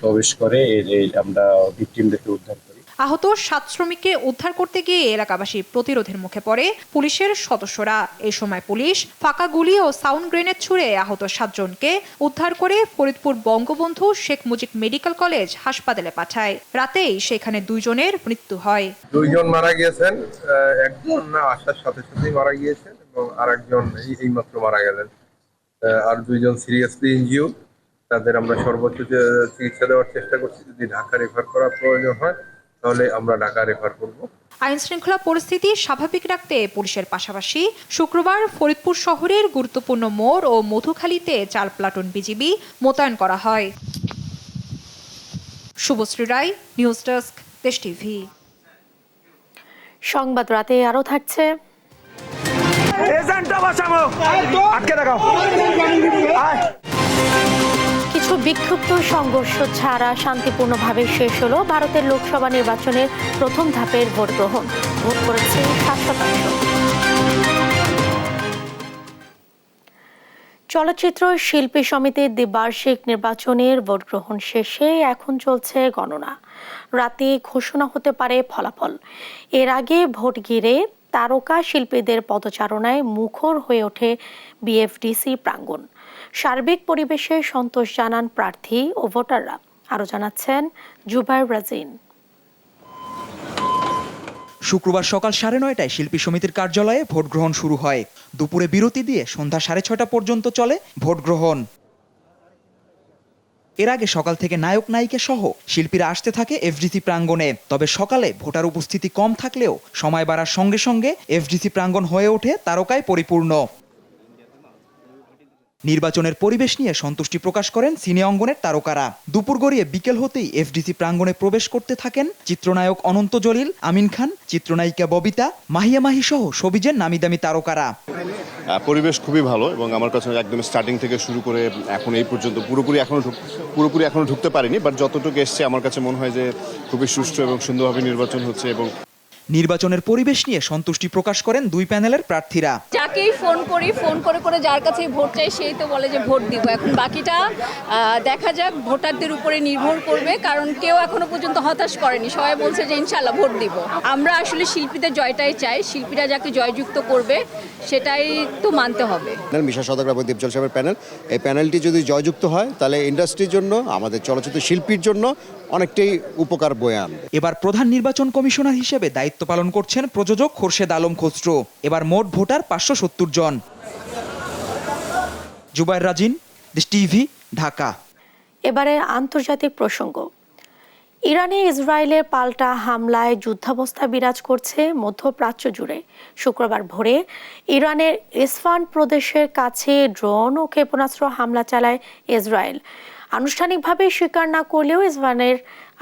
S12: প্রবেশ করে আমরা ভিকটিমদেরকে উদ্ধার করি।
S6: আহত 7 শ্রমিককে উদ্ধার করতে গিয়ে এলাকাবাসীর প্রতিরোধের মুখে পড়ে পুলিশের সদস্যরা। এই সময় পুলিশ ফাঁকা গুলি ও সাউন্ড গ্রেনেড ছুড়ে আহত 7 জনকে উদ্ধার করে ফরিদপুর বঙ্গবন্ধু শেখ মুজিব মেডিকেল কলেজ হাসপাতালে পাঠায়। রাতেই সেখানে 2 জনের মৃত্যু হয়।
S13: 2 জন মারা গিয়েছেন, একজন আসার সাথে সাথেই মারা গিয়েছেন এবং আরেকজন এইমাত্র মারা গেলেন। আর 2 জন সিরিয়াসলি ইনজিউর্ড, তাদের আমরা সর্বোচ্চ চিকিৎসা দেওয়ার চেষ্টা করছি। যদি ঢাকা রেফার করার প্রয়োজন হয় তাহলে আমরা ঢাকা রেফার করব।
S6: আইন শৃঙ্খলা পরিস্থিতি স্বাভাবিক রাখতে পুলিশের পাশাপাশি শুক্রবার ফরিদপুর শহরের গুরুত্বপূর্ণ মোড় ও মধুখালীতে 4 প্লাটুন বিজিবি মোতায়েন করা হয়। শুভশ্রী রায়, নিউজ ডেস্ক, দেশ টিভি।
S1: সংবাদ রাতে আরো থাকছে। কিছু বিক্ষুব্ধ সংঘর্ষ ছাড়া শান্তিপূর্ণভাবে শেষ হলো ভারতের লোকসভা নির্বাচনের প্রথম ধাপের ভোট গ্রহণ। ভোট করেছে 7%। চলচ্চিত্র শিল্পী সমিতির দ্বিবার্ষিক নির্বাচনের ভোট গ্রহণ শেষে এখন চলছে গণনা। রাতে ঘোষণা হতে পারে ফলাফল। এর আগে ভোট ঘিরে তারকা শিল্পীদের পদচারণায় মুখর হয়ে ওঠে বিএফডিসি প্রাঙ্গণ। সার্বিক পরিবেশে সন্তোষ জানান প্রার্থী ও ভোটাররা। আরো জানাচ্ছেন জুবাইর রাজিন।
S14: শুক্রবার সকাল 9:30টায় শিল্পী সমিতির কার্যালয়ে ভোট গ্রহণ শুরু হয়। দুপুরে বিরতি দিয়ে সন্ধ্যা 6:30 পর্যন্ত চলে ভোট গ্রহণ। এর আগে সকাল থেকে নায়ক নায়িকা সহ শিল্পীরা আসতে থাকে এফডিসি প্রাঙ্গণে। তবে সকালে ভোটার উপস্থিতি কম থাকলেও সময় বাড়ার সঙ্গে সঙ্গে এফডিসি প্রাঙ্গণ হয়ে ওঠে তারকায় পরিপূর্ণ। নির্বাচনের পরিবেশ নিয়ে সন্তুষ্টি প্রকাশ করেন সিনে অঙ্গনের তারকারা। দুপুর গড়িয়ে বিকেল হতেই এফডিসি প্রাঙ্গণে প্রবেশ করতে থাকেন চিত্রনায়ক অনন্ত জলিল, আমিন খান, চিত্রনায়িকা ববিতা, মাহিয়া মাহি সহ সবিজের নামিদামি তারকারা।
S16: পরিবেশ খুবই ভালো এবং আমার কাছে একদম স্টার্টিং থেকে শুরু করে এখন এই পর্যন্ত পুরোপুরি এখনো ঢুকতে পারিনি, বাট যতটুকু এসছে আমার কাছে মনে হয় যে খুবই সুষ্ঠু এবং সুন্দরভাবে নির্বাচন হচ্ছে। এবং
S14: নির্বাচনের পরিবেশ নিয়ে সন্তুষ্টি প্রকাশ করেন 2 প্যানেলের প্রার্থীরা।
S17: যাকেই ফোন করে যার কাছে ভোট চাই সেই তো বলে যে ভোট দিব। এখন বাকিটা দেখা যাক, ভোটারদের উপরে নির্ভর করবে, কারণ কেউ এখনো পর্যন্ত হতাশ করেনি। সবাই বলছে যে ইনশাআল্লাহ ভোট দিব। আমরা আসলে শিল্পীদের জয়টাই চাই, শিল্পীরা যাকে জয়যুক্ত করবে সেটাই তো মানতে হবে।
S18: মিশা সওদাগর, দেবজল সাহেবের প্যানেল, এই প্যানেলটি যদি জয়যুক্ত হয় তাহলে ইন্ডাস্ট্রির জন্য, আমাদের চলচ্চিত্র শিল্পীর জন্য অনেকটাই উপকার বয়ে আনবে।
S14: এবার প্রধান নির্বাচন কমিশনার হিসেবে দায়িত্ব পালন করছেন প্রযোজক খোরশেদ আলম খসরু। এবার মোট ভোটার 570 জন। জুবাইর রাজিন, দেশ টিভি, ঢাকা।
S1: এবারে আন্তর্জাতিক প্রসঙ্গ। ইরানে ইসরায়েলের পাল্টা হামলায় যুদ্ধাবস্থা বিরাজ করছে মধ্যপ্রাচ্য জুড়ে। শুক্রবার ভোরে ইরানের ইসফাহান প্রদেশের কাছে ড্রোন ও ক্ষেপণাস্ত্র হামলা চালায় ইসরায়েল। আনুষ্ঠানিকভাবে স্বীকার না করলেও ইসফাহানের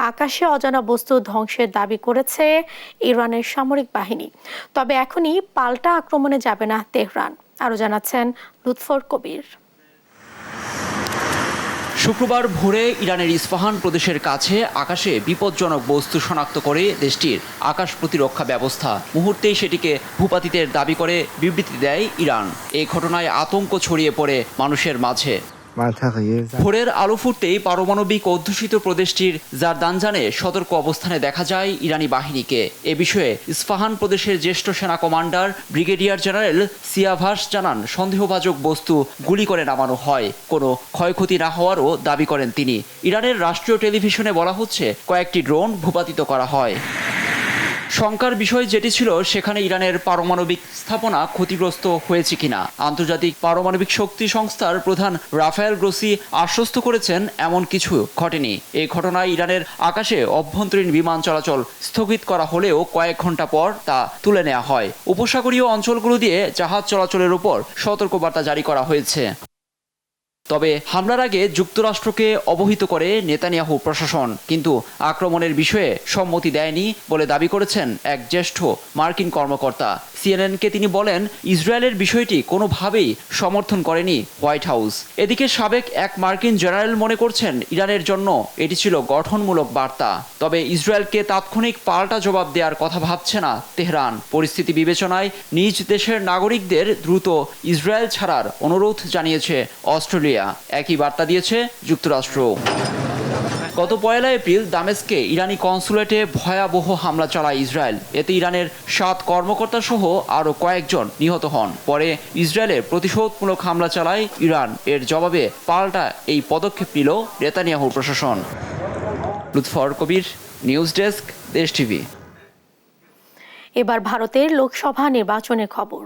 S1: আকাশে অজানা বস্তু ধ্বংসের দাবি করেছে ইরানের সামরিক বাহিনী। তবে এখনই পাল্টা আক্রমণে যাবে না তেহরান। আরো জানাচ্ছেন লুৎফর কবির।
S2: শুক্রবার ভোরে ইরানের ইস্পাহান প্রদেশের কাছে আকাশে বিপজ্জনক বস্তু শনাক্ত করে দেশটির আকাশ প্রতিরক্ষা ব্যবস্থা। মুহূর্তেই সেটিকে ভূপাতিতের দাবি করে বিবৃতি দেয় ইরান। এই ঘটনায় আতঙ্ক ছড়িয়ে পড়ে মানুষের মাঝে। ভোরের আলো ফুটতেই পারমাণবিক অধ্যুষিত প্রদেশটির জারদানজানে সতর্ক অবস্থানে দেখা যায় ইরানি বাহিনীকে। এ বিষয়ে ইস্পাহান প্রদেশের জ্যেষ্ঠ সেনা কমান্ডার ব্রিগেডিয়ার জেনারেল সিয়াভাস জানান, সন্দেহভাজন বস্তু গুলি করে নামানো হয়, কোনো ক্ষয়ক্ষতি না হওয়ারও দাবি করেন তিনি। ইরানের রাষ্ট্রীয় টেলিভিশনে বলা হচ্ছে কয়েকটি ড্রোন ভূপাতিত করা হয়। শঙ্কার বিষয় যেটি ছিল সেখানে ইরানের পারমাণবিক স্থাপনা ক্ষতিগ্রস্ত হয়েছে কিনা। আন্তর্জাতিক পারমাণবিক শক্তি সংস্থার প্রধান রাফায়েল গ্রোসি আশ্বস্ত করেছেন এমন কিছু ঘটেনি। এই ঘটনায় ইরানের আকাশে অভ্যন্তরীণ বিমান চলাচল স্থগিত করা হলেও কয়েক ঘন্টা পর তা তুলে নেওয়া হয়। উপসাগরীয় অঞ্চলগুলো দিয়ে জাহাজ চলাচলের উপর সতর্কবার্তা জারি করা হয়েছে। তবে হামলার আগে যুক্তরাষ্ট্রকে অবহিত করে নেতানিয়াহু প্রশাসন, কিন্তু আক্রমণের বিষয়ে সম্মতি দেয়নি বলে দাবি করেছেন এক জ্যেষ্ঠ মার্কিন কর্মকর্তা। সিএনএনকে তিনি বলেন, ইসরায়েলের বিষয়টি কোনোভাবেই সমর্থন করেনি হোয়াইট হাউস। এদিকে সাবেক এক মার্কিন জেনারেল মনে করছেন ইরানের জন্য এটি ছিল গঠনমূলক বার্তা। তবে ইসরায়েলকে তাৎক্ষণিক পাল্টা জবাব দেওয়ার কথা ভাবছে না তেহরান। পরিস্থিতি বিবেচনায় নিজ দেশের নাগরিকদের দ্রুত ইসরায়েল ছাড়ার অনুরোধ জানিয়েছে অস্ট্রেলিয়া। একই বার্তা দিয়েছে যুক্তরাষ্ট্র। গত 1 এপ্রিল দামেস্কে ইরানি কনসুলেটে ভয়াবহ হামলা চালায় ইসরায়েল। এতে ইরানের 7 কর্মকর্তা সহ আরও কয়েকজন নিহত হন। পরে ইসরায়েলের প্রতিশোধমূলক হামলা চালায় ইরান। এর জবাবে পাল্টা এই পদক্ষেপ নিল নেতানিয়াহু প্রশাসন। লুৎফর কবির, নিউজ ডেস্ক, দেশ টিভি।
S1: এবার ভারতের লোকসভা নির্বাচনের খবর।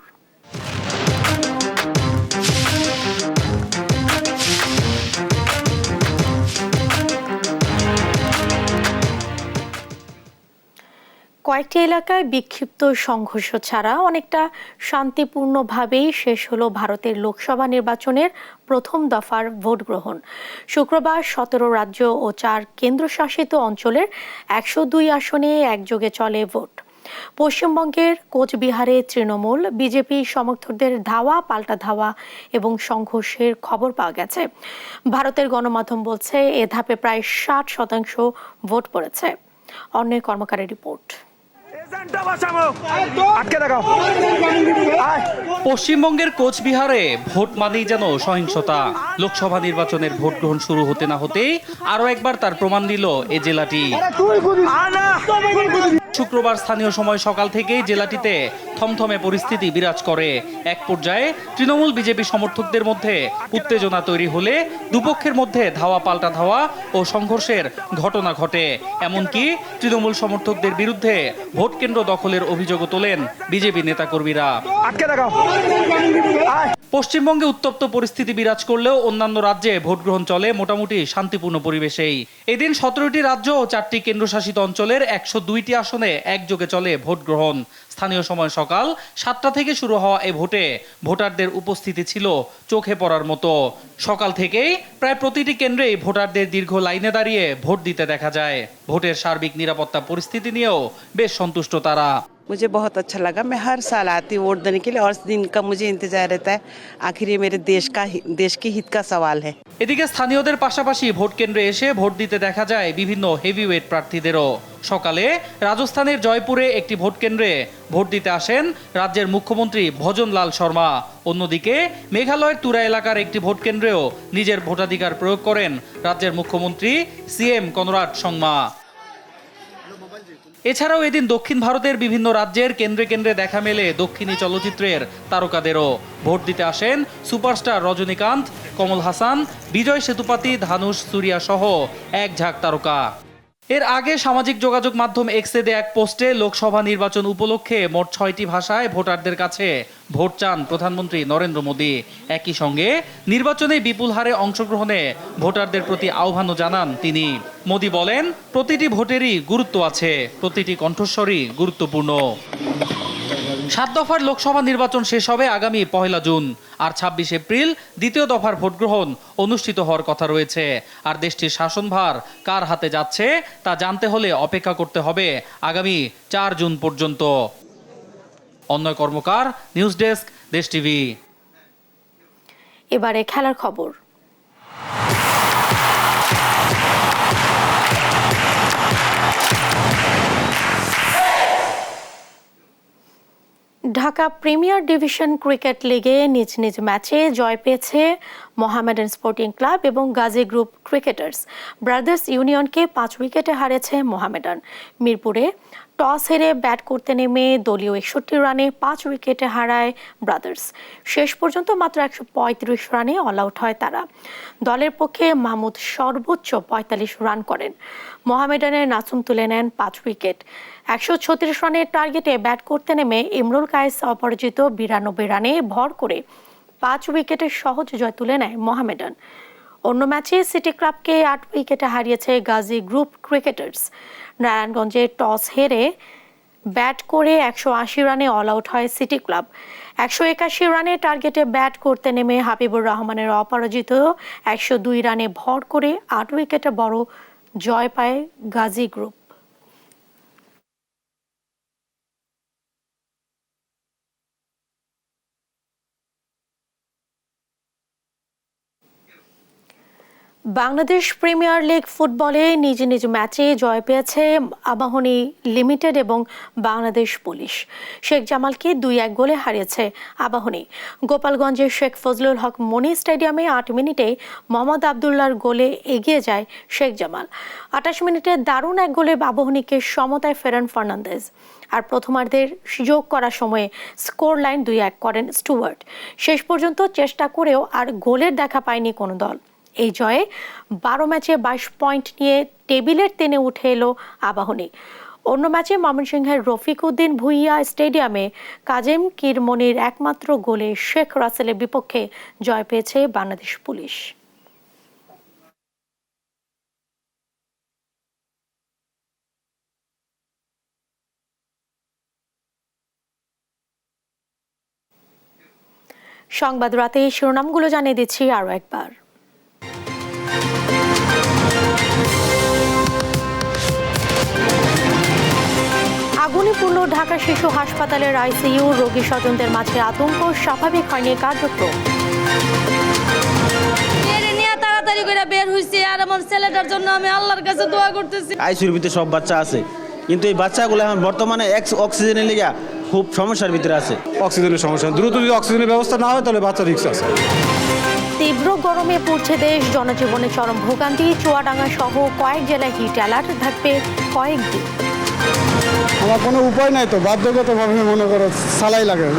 S1: কয়েকটি এলাকায় বিক্ষিপ্ত সংঘর্ষ ছাড়া অনেকটা শান্তিপূর্ণভাবেই শেষ হলো ভারতের লোকসভা নির্বাচনের প্রথম দফার ভোট গ্রহণ। শুক্রবার 17 রাজ্য ও 4 কেন্দ্রশাসিত অঞ্চলের 102 আসনে একযোগে চলে ভোট। পশ্চিমবঙ্গের কোচবিহারে তৃণমূল বিজেপি সমর্থকদের ধাওয়া পাল্টা ধাওয়া এবং সংঘর্ষের খবর পাওয়া গেছে। ভারতের গণমাধ্যম বলছে এ ধাপে প্রায় 60% ভোট পড়েছে। অন্যের কর্মকারের রিপোর্ট।
S3: পশ্চিমবঙ্গের কোচবিহারে ভোট মানেই যেন সহিংসতা। লোকসভা নির্বাচনের ভোট গ্রহণ শুরু হতে না হতেই আরো একবার তার প্রমাণ দিল এ জেলাটি। শুক্রবার স্থানীয় সময় সকাল থেকেই জেলাটিতে থমথমে পরিস্থিতি বিরাজ করে। এক পর্যায়ে তৃণমূল বিজেপি সমর্থকদের মধ্যে উত্তেজনা তৈরি হলে দুপক্ষের মধ্যে ধাওয়া পাল্টা ধাওয়া ও সংঘর্ষের ঘটনা ঘটে। এমনকি তৃণমূল সমর্থকদের বিরুদ্ধে ভোট কেন্দ্র দখলের অভিযোগও তোলেন বিজেপি নেতাকর্মীরা। পশ্চিমবঙ্গে উত্তপ্ত পরিস্থিতি বিরাজ করলেও অন্যান্য রাজ্যে ভোট গ্রহণ চলে মোটামুটি শান্তিপূর্ণ পরিবেশেই। এদিন 17টি রাজ্য ও 4টি কেন্দ্রশাসিত অঞ্চলের 102টি আসনে একযোগে চলে ভোট গ্রহণ। স্থানীয় সময় সকাল 7টা থেকে শুরু হওয়া এই ভোটে ভোটারদের উপস্থিতি ছিল চোখে পড়ার মতো। সকাল থেকেই প্রায় প্রতিটি কেন্দ্রেই ভোটারদের দীর্ঘ লাইনে দাঁড়িয়ে ভোট দিতে দেখা যায়। ভোটের সার্বিক নিরাপত্তা পরিস্থিতি নিয়েও বেশ সন্তুষ্ট তারা।
S19: मुझे बहुत अच्छा लगा। मैं हर साल आती हूँ वोट देने के लिए और इस दिन का मुझे इंतजार रहता है। आखिर ये मेरे देश के हित का सवाल है।
S3: এদিকে স্থানীয়দের পাশাপাশি ভোট কেন্দ্রে এসে ভোট দিতে দেখা যায় বিভিন্ন হেভিওয়েট প্রার্থীদেরও। সকালে রাজস্থানের জয়পুরে একটি ভোট কেন্দ্রে ভোট দিতে আসেন রাজ্যের মুখ্যমন্ত্রী ভজনলাল শর্মা। অন্যদিকে মেঘালয়ের তুরা এলাকার একটি ভোট কেন্দ্রেও নিজের ভোটাধিকার প্রয়োগ করেন রাজ্যের মুখ্যমন্ত্রী সিএম কনরাড সংমা। এছাড়াও এদিন দক্ষিণ ভারতের বিভিন্ন রাজ্যের কেন্দ্রে কেন্দ্রে দেখা মেলে দক্ষিণী চলচ্চিত্রের তারকাদেরও। ভোট দিতে আসেন সুপারস্টার রজনীকান্ত, কমল হাসান, বিজয় সেতুপতি, ধানুষ, সুরিয়া সহ এক ঝাঁক তারকা। এর আগে সামাজিক যোগাযোগ মাধ্যম এক্সে দেয়া এক পোস্টে লোকসভা নির্বাচন উপলক্ষে মোট 6টি ভাষায় ভোটারদের কাছে ভোট চান প্রধানমন্ত্রী নরেন্দ্র মোদী। একই সঙ্গে নির্বাচনে বিপুল হারে অংশগ্রহণে ভোটারদের প্রতি আহ্বানও জানান তিনি। মোদী বলেন, প্রতিটি ভোটেরই গুরুত্ব আছে, প্রতিটি কণ্ঠস্বরই গুরুত্বপূর্ণ। 7 দফার লোকসভা নির্বাচন শেষ হবে আগামী 1 জুন। আর 26 এপ্রিল দ্বিতীয় দফার ভোট গ্রহণ অনুষ্ঠিত হওয়ার কথা রয়েছে। আর দেশটির শাসনভার কার হাতে যাচ্ছে তা জানতে হলে অপেক্ষা করতে হবে আগামী 4 জুন পর্যন্ত। অন্যয় কর্মকার, নিউজ ডেস্ক, দেশ টিভি।
S1: এবারে খেলার খবর। ঢাকা প্রিমিয়ার ডিভিশন ক্রিকেট লিগে নিজ নিজ ম্যাচে জয় পেয়েছে মোহামেডান স্পোর্টিং ক্লাব এবং গাজী গ্রুপ ক্রিকেটার্স ব্রাদার্স ইউনিয়নকে 5 উইকেটে হারিয়েছে মোহামেডান। মিরপুরে টস হেরে ব্যাট করতে নেমে দলীয় 61 রানে 5 উইকেটে হারায় ব্রাদার্স। শেষ পর্যন্ত মাত্র 135 রানে অল আউট হয় তারা। দলের পক্ষে মাহমুদ সর্বোচ্চ 45 রান করেন। মোহামেডানের নাসুম তুলে নেন 5 উইকেট। 136 রানের টার্গেটে ব্যাট করতে নেমে ইমরুল কায়েস অপরাজিত 92 রানে ভর করে 5 উইকেটের সহজ জয় তুলে নেয় মোহামেডান। অন্য ম্যাচে সিটি ক্লাবকে 8 উইকেটে হারিয়েছে গাজী গ্রুপ ক্রিকেটার্স। নারায়ণগঞ্জে টস হেরে ব্যাট করে 180 রানে অল আউট হয় সিটি ক্লাব। 181 রানে টার্গেটে ব্যাট করতে নেমে হাবিবুর রহমানের অপরাজিত 102 রানে ভর করে 8 উইকেটে বড় জয় পায় Gazi group. Bangladesh premier league ফুটবলে নিজ নিজ ম্যাচে জয় পেয়েছে আবাহনী লিমিটেড এবং বাংলাদেশ পুলিশ। শেখ জামালকে 2-1 গোলে হারিয়েছে আবাহনী। গোপালগঞ্জের শেখ ফজলুল হক মনি স্টেডিয়ামে 8 মিনিটে মোহাম্মদ আবদুল্লাহর গোলে এগিয়ে যায় শেখ জামাল। 28 মিনিটে দারুণ এক গোলে আবাহনীকে সমতায় ফেরান ফার্নান্দেজ। আর প্রথমার্ধের যোগ করার সময়ে স্কোর লাইন 2-1 করেন স্টুয়ার্ট। শেষ পর্যন্ত চেষ্টা করেও আর গোলের দেখা পায়নি কোনো দল। এই জয়ে 12 ম্যাচে 22 পয়েন্ট নিয়ে টেবিলের টেনে উঠে এলো আবাহনী। অন্য ম্যাচে ময়মনসিংহের রফিক উদ্দিন ভুইয়া স্টেডিয়ামে কাজেম কিরমনির একমাত্র গোলে শেখ রাসেলের বিপক্ষে জয় পেয়েছে বাংলাদেশ পুলিশ। সংবাদ রাতে শিরোনামগুলো জানিয়ে দিচ্ছি আরো একবার। আগুনে পুড়ল ঢাকা শিশু হাসপাতালের আইসিইউ। রোগী স্বজনদের মাঝে আতঙ্ক, স্বাভাবিক হয়নি কার্যক্রম।
S7: তাড়াতাড়ি করে বের হইছে আর আমার ছেলেটার জন্য আমি আল্লাহর কাছে দোয়া করতেছি।
S9: আইসিইউর ভিতরে সব বাচ্চা আছে, কিন্তু এই বাচ্চাগুলো এখন বর্তমানে অক্সিজেনের লেগে খুব সমস্যার ভিতরে আছে।
S11: অক্সিজেনের সমস্যা, দ্রুত যদি অক্সিজেনের ব্যবস্থা না হয় তাহলে বাচ্চা রিস্ক আছে।
S1: তীব্র গরমে পড়ছে দেশ, জনজীবনে চরম ভোগান্তি। চুয়াডাঙ্গা সহ কয়েক জেলায় হিট অ্যালার্ট থাকবে কয়েকদিন।
S5: আমার কোনো উপায় নাই তো, বাধ্যগতভাবে মনে করো সালাই লাগে,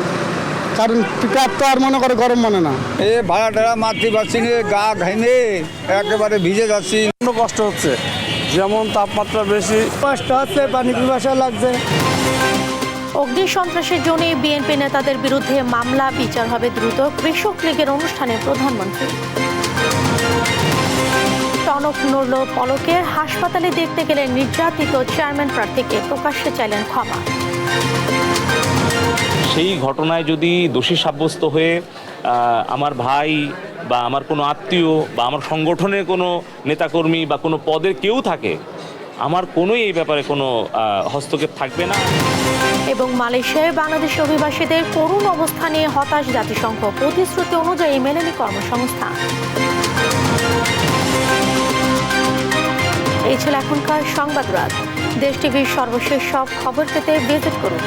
S5: কারণ পিকআপ তো আর মনে করে গরম মানে না।
S11: এ ভাড়া টাড়া মারতে পারছি না, গা ঘাইনে একেবারে ভিজে যাচ্ছি। কষ্ট হচ্ছে, যেমন তাপমাত্রা বেশি, কষ্ট হচ্ছে, পানি পিপাসা লাগছে।
S1: অগ্নি সন্ত্রাসের জন্য বিএনপি নেতাদের বিরুদ্ধে মামলা, বিচার হবে দ্রুত। কৃষক লীগের অনুষ্ঠানে প্রধানমন্ত্রী। টনক নড়ল পলকের, হাসপাতালে দেখতে গেলে নির্যাতিত চেয়ারম্যান প্রার্থীকে প্রকাশ্যে চাইলেন ক্ষমা।
S20: সেই ঘটনায় যদি দোষী সাব্যস্ত হয়ে আমার ভাই বা আমার কোনো আত্মীয় বা আমার সংগঠনের কোনো নেতাকর্মী বা কোনো পদের কেউ থাকে, আমার কোনোই এই ব্যাপারে কোনো হস্তক্ষেপ থাকবে না।
S1: এবং মালয়েশিয়ায় বাংলাদেশি অভিবাসীদের করুণ অবস্থা নিয়ে হতাশ জাতিসংঘ। প্রতিশ্রুতি অনুযায়ী মেলেনি কর্মসংস্থান। এই ছিল এখনকার সংবাদ রাত। দেশ টিভির সর্বশেষ সব খবর পেতে ভিজিট করুন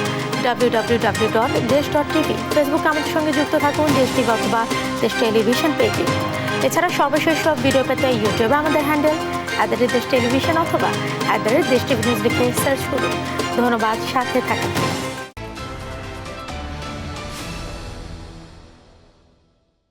S1: www.desh.tv। ফেসবুকে আমাদের সঙ্গে যুক্ত থাকুন দেশ টিভি অথবা দেশ টেলিভিশন পেজে। এছাড়া সর্বশেষ সব ভিডিও পেতে ইউটিউবে আমাদের হ্যান্ডেল @দেশ টেলিভিশন অথবা @দেশ টিভি নিউজ লিখে সার্চ করুন। ধন্যবাদ সাথে থাকার জন্য।